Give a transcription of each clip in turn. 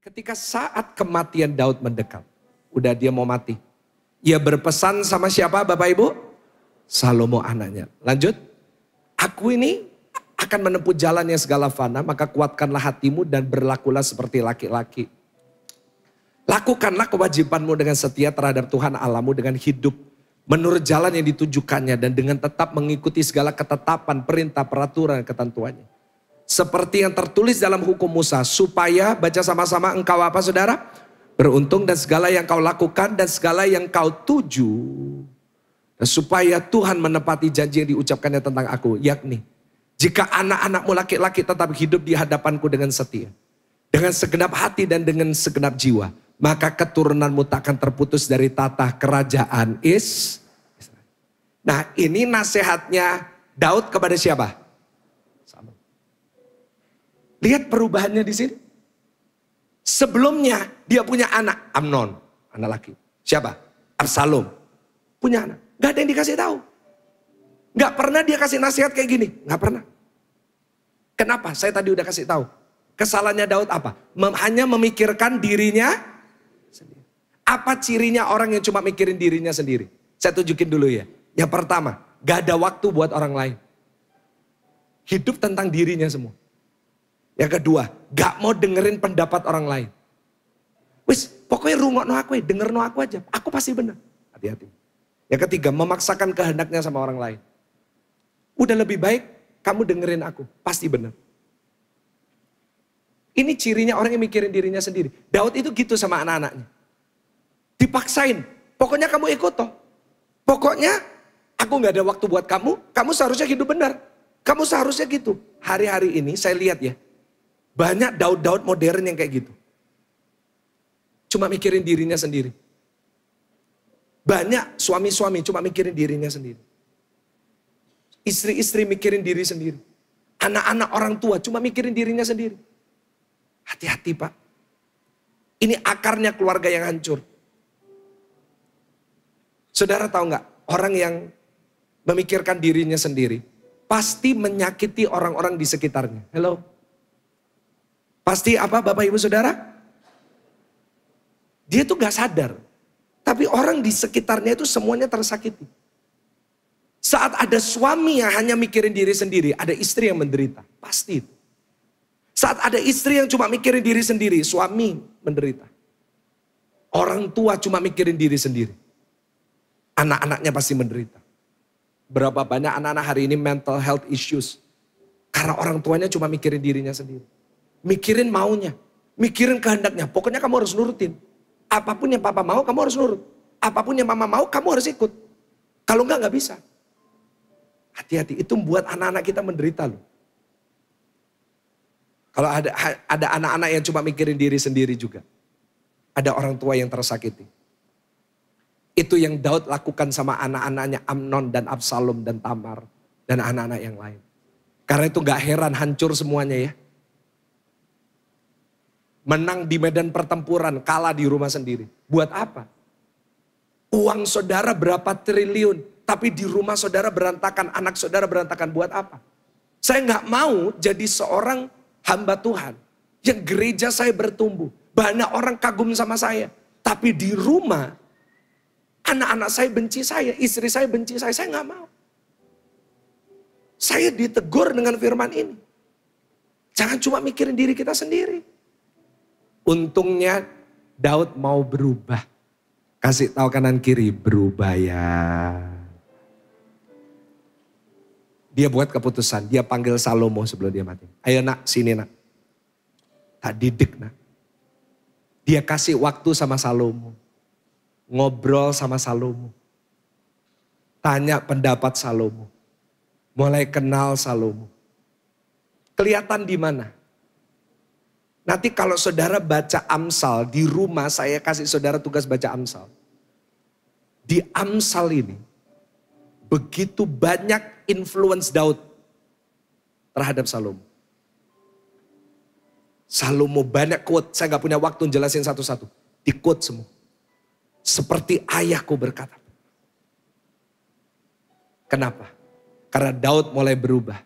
Ketika saat kematian Daud mendekat, udah dia mau mati. Ia berpesan sama siapa Bapak Ibu? Salomo anaknya. Lanjut. Aku ini akan menempuh jalan yang segala fana, maka kuatkanlah hatimu dan berlakulah seperti laki-laki. Lakukanlah kewajibanmu dengan setia terhadap Tuhan Allahmu dengan hidup menurut jalan yang ditujukannya dan dengan tetap mengikuti segala ketetapan, perintah, peraturan, ketentuannya. Seperti yang tertulis dalam hukum Musa, supaya, baca sama-sama, engkau apa saudara? Beruntung dan segala yang kau lakukan dan segala yang kau tuju. Dan supaya Tuhan menepati janji yang diucapkannya tentang aku, yakni jika anak-anakmu laki-laki tetap hidup di hadapanku dengan setia, dengan segenap hati dan dengan segenap jiwa, maka keturunanmu tak akan terputus dari tata kerajaan Israel. Nah, ini nasihatnya Daud kepada siapa? Salomo. Lihat perubahannya di sini. Sebelumnya dia punya anak Amnon, anak laki. Siapa? Absalom. Punya anak. Gak ada yang dikasih tahu. Gak pernah dia kasih nasihat kayak gini. Gak pernah. Kenapa? Saya tadi udah kasih tahu. Kesalahannya Daud apa? Hanya memikirkan dirinya sendiri. Apa cirinya orang yang cuma mikirin dirinya sendiri? Saya tunjukin dulu ya. Yang pertama, gak ada waktu buat orang lain. Hidup tentang dirinya semua. Yang kedua, gak mau dengerin pendapat orang lain. Wis, pokoknya rungokno aku ya, dengerno aku aja. Aku pasti benar. Hati-hati. Yang ketiga, memaksakan kehendaknya sama orang lain. Udah lebih baik kamu dengerin aku, pasti benar. Ini cirinya orang yang mikirin dirinya sendiri. Daud itu gitu sama anak-anaknya. Dipaksain, pokoknya kamu ikut toh. Pokoknya aku gak ada waktu buat kamu seharusnya hidup benar. Kamu seharusnya gitu. Hari-hari ini saya lihat ya, banyak Daud-Daud modern yang kayak gitu. Cuma mikirin dirinya sendiri. Banyak suami-suami cuma mikirin dirinya sendiri. Istri-istri mikirin diri sendiri. Anak-anak orang tua cuma mikirin dirinya sendiri. Hati-hati Pak. Ini akarnya keluarga yang hancur. Saudara tahu nggak? Orang yang memikirkan dirinya sendiri pasti menyakiti orang-orang di sekitarnya. Hello? Pasti apa Bapak Ibu Saudara? Dia tuh gak sadar. Tapi orang di sekitarnya itu semuanya tersakiti. Saat ada suami yang hanya mikirin diri sendiri, ada istri yang menderita. Pasti itu. Saat ada istri yang cuma mikirin diri sendiri, suami menderita. Orang tua cuma mikirin diri sendiri. Anak-anaknya pasti menderita. Berapa banyak anak-anak hari ini mental health issues. Karena orang tuanya cuma mikirin dirinya sendiri. Mikirin maunya. Mikirin kehendaknya. Pokoknya kamu harus nurutin. Apapun yang papa mau, kamu harus nurut. Apapun yang mama mau, kamu harus ikut. Kalau enggak bisa. Hati-hati, itu membuat anak-anak kita menderita loh. Kalau ada anak-anak yang cuma mikirin diri sendiri juga. Ada orang tua yang tersakiti. Itu yang Daud lakukan sama anak-anaknya Amnon dan Absalom dan Tamar. Dan anak-anak yang lain. Karena itu gak heran hancur semuanya ya. Menang di medan pertempuran, kalah di rumah sendiri. Buat apa? Uang saudara berapa triliun, tapi di rumah saudara berantakan, anak saudara berantakan. Buat apa? Saya gak mau jadi seorang hamba Tuhan. Yang gereja saya bertumbuh. Banyak orang kagum sama saya. Tapi di rumah, anak-anak saya benci saya, istri saya benci saya gak mau. Saya ditegur dengan firman ini. Jangan cuma mikirin diri kita sendiri. Untungnya Daud mau berubah. Kasih tahu kanan kiri, berubah ya. Dia buat keputusan, dia panggil Salomo sebelum dia mati. Ayo nak, sini nak. Tak didik nak. Dia kasih waktu sama Salomo. Ngobrol sama Salomo. Tanya pendapat Salomo. Mulai kenal Salomo. Kelihatan di mana? Nanti kalau saudara baca Amsal, di rumah saya kasih saudara tugas baca Amsal. Di Amsal ini, begitu banyak influence Daud terhadap Salomo. Salomo banyak quote, saya gak punya waktu jelasin satu-satu. Di quote semua. Seperti ayahku berkata. Kenapa? Karena Daud mulai berubah.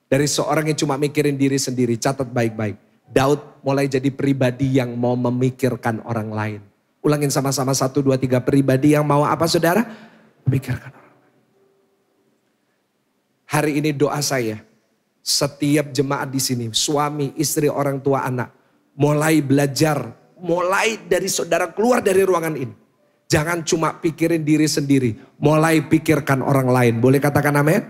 Dari seorang yang cuma mikirin diri sendiri, catat baik-baik. Daud mulai jadi pribadi yang mau memikirkan orang lain. Ulangin sama-sama 1, 2, 3, pribadi yang mau apa saudara? Memikirkan orang lain. Hari ini doa saya, setiap jemaat di sini, suami, istri, orang tua, anak, mulai belajar, mulai dari saudara keluar dari ruangan ini. Jangan cuma pikirin diri sendiri, mulai pikirkan orang lain. Boleh katakan amin?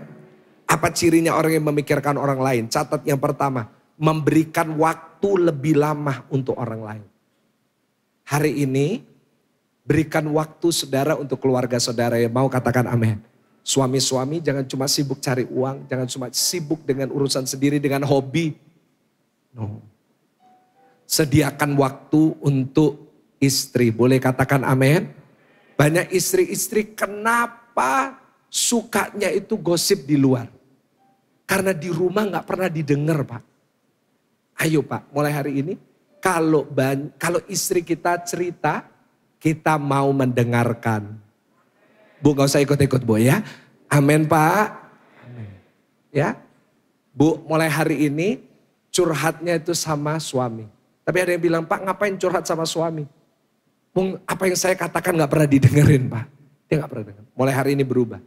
Apa cirinya orang yang memikirkan orang lain? Catat yang pertama, memberikan waktu lebih lama untuk orang lain. Hari ini, berikan waktu saudara untuk keluarga saudara yang mau katakan amin. Suami-suami jangan cuma sibuk cari uang, jangan cuma sibuk dengan urusan sendiri, dengan hobi. No. Sediakan waktu untuk istri. Boleh katakan amin? Banyak istri-istri kenapa sukanya itu gosip di luar? Karena di rumah gak pernah didengar, Pak. Ayo Pak, mulai hari ini kalau istri kita cerita, kita mau mendengarkan. Bu gak usah ikut-ikut Bu ya. Amin Pak. Amin. Ya. Bu mulai hari ini curhatnya itu sama suami. Tapi ada yang bilang, Pak ngapain curhat sama suami? Bung, apa yang saya katakan gak pernah didengerin Pak. Dia gak pernah dengar. Mulai hari ini berubah.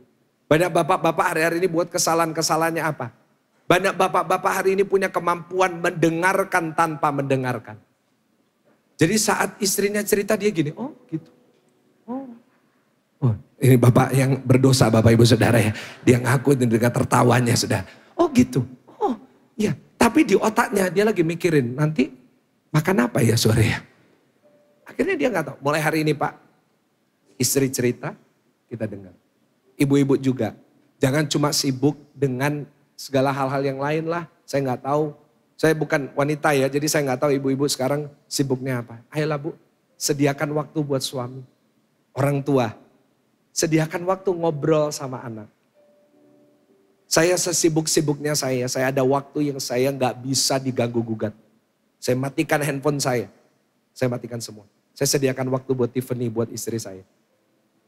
Banyak bapak-bapak hari-hari ini buat kesalahan-kesalahannya apa? Banyak bapak-bapak hari ini punya kemampuan mendengarkan tanpa mendengarkan. Jadi saat istrinya cerita dia gini, oh gitu. Oh, ini bapak yang berdosa Bapak Ibu Saudara ya. Dia ngaku dengan tertawanya sudah. Oh gitu. Oh iya. Tapi di otaknya dia lagi mikirin nanti makan apa ya sore ya. Akhirnya dia gak tahu. Mulai hari ini Pak, istri cerita kita dengar. Ibu-ibu juga. Jangan cuma sibuk dengan segala hal-hal yang lain lah. Saya gak tahu. Saya bukan wanita ya, jadi saya gak tahu ibu-ibu sekarang sibuknya apa. Ayolah Bu, sediakan waktu buat suami. Orang tua, sediakan waktu ngobrol sama anak. Saya sesibuk-sibuknya saya ada waktu yang saya gak bisa diganggu-gugat. Saya matikan handphone saya matikan semua. Saya sediakan waktu buat Tiffany, buat istri saya.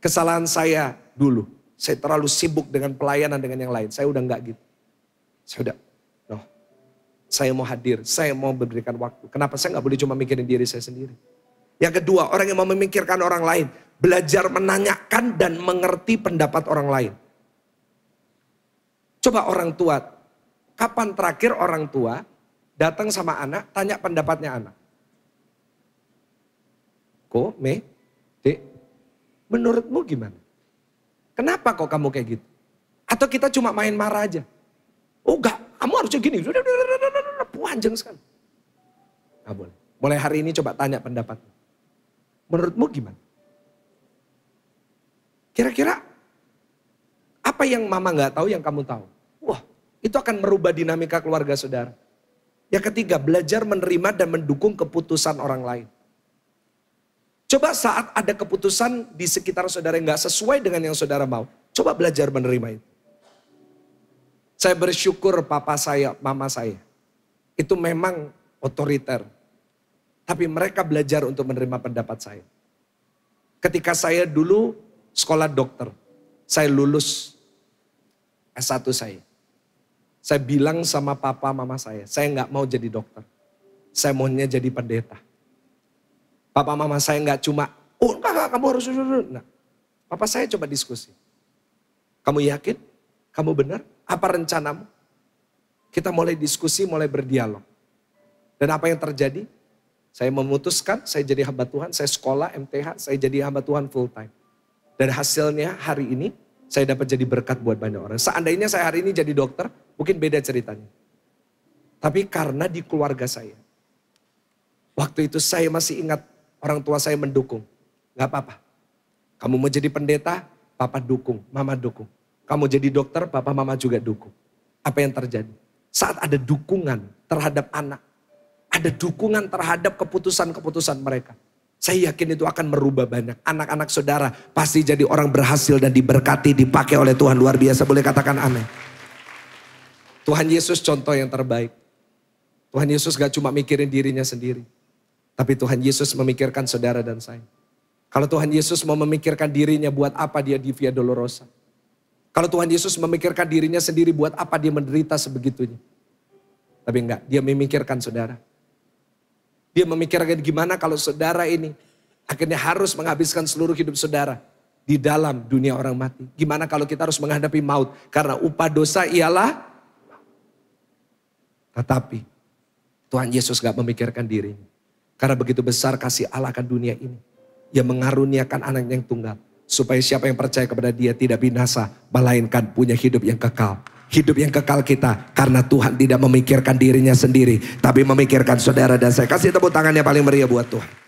Kesalahan saya dulu, saya terlalu sibuk dengan pelayanan dengan yang lain. Saya udah gak gitu. Saya mau hadir, saya mau memberikan waktu. Kenapa saya gak boleh cuma mikirin diri saya sendiri. Yang kedua, orang yang mau memikirkan orang lain. Belajar menanyakan dan mengerti pendapat orang lain. Coba orang tua, kapan terakhir orang tua datang sama anak, tanya pendapatnya anak. Ko, Me, Dek, menurutmu gimana? Kenapa kok kamu kayak gitu? Atau kita cuma main marah aja? Oh enggak, kamu harusnya gini. Panjang sekali. Nggak boleh. Mulai hari ini coba tanya pendapat. Menurutmu gimana? Kira-kira apa yang mama nggak tahu yang kamu tahu? Wah, itu akan merubah dinamika keluarga saudara. Yang ketiga, belajar menerima dan mendukung keputusan orang lain. Coba saat ada keputusan di sekitar saudara yang nggak sesuai dengan yang saudara mau. Coba belajar menerima itu. Saya bersyukur papa saya, mama saya. Itu memang otoriter. Tapi mereka belajar untuk menerima pendapat saya. Ketika saya dulu sekolah dokter. Saya lulus S1 saya. Saya bilang sama papa mama saya nggak mau jadi dokter. Saya maunya jadi pendeta. Papa mama saya nggak cuma, oh enggak kamu harus. Nah, papa saya coba diskusi. Kamu yakin? Kamu benar? Apa rencanamu? Kita mulai diskusi, mulai berdialog. Dan apa yang terjadi? Saya memutuskan, saya jadi hamba Tuhan, saya sekolah MTH, saya jadi hamba Tuhan full time. Dan hasilnya hari ini, saya dapat jadi berkat buat banyak orang. Seandainya saya hari ini jadi dokter, mungkin beda ceritanya. Tapi karena di keluarga saya, waktu itu saya masih ingat orang tua saya mendukung. Gak apa-apa, kamu mau jadi pendeta, papa dukung, mama dukung. Kamu jadi dokter, papa mama juga dukung. Apa yang terjadi? Saat ada dukungan terhadap anak, ada dukungan terhadap keputusan-keputusan mereka. Saya yakin itu akan merubah banyak. Anak-anak saudara pasti jadi orang berhasil dan diberkati, dipakai oleh Tuhan luar biasa. Boleh katakan amin. Tuhan Yesus contoh yang terbaik. Tuhan Yesus gak cuma mikirin dirinya sendiri. Tapi Tuhan Yesus memikirkan saudara dan saya. Kalau Tuhan Yesus mau memikirkan dirinya, buat apa dia di Via Dolorosa? Kalau Tuhan Yesus memikirkan dirinya sendiri, buat apa dia menderita sebegitunya? Tapi enggak, dia memikirkan saudara. Dia memikirkan gimana kalau saudara ini akhirnya harus menghabiskan seluruh hidup saudara di dalam dunia orang mati. Gimana kalau kita harus menghadapi maut karena upah dosa ialah. Tetapi Tuhan Yesus gak memikirkan dirinya. Karena begitu besar kasih Allah akan dunia ini. Ia mengaruniakan anak yang tunggal. Supaya siapa yang percaya kepada dia tidak binasa. Melainkan punya hidup yang kekal. Hidup yang kekal kita. Karena Tuhan tidak memikirkan dirinya sendiri. Tapi memikirkan saudara dan saya. Kasih tepuk tangan yang paling meriah buat Tuhan.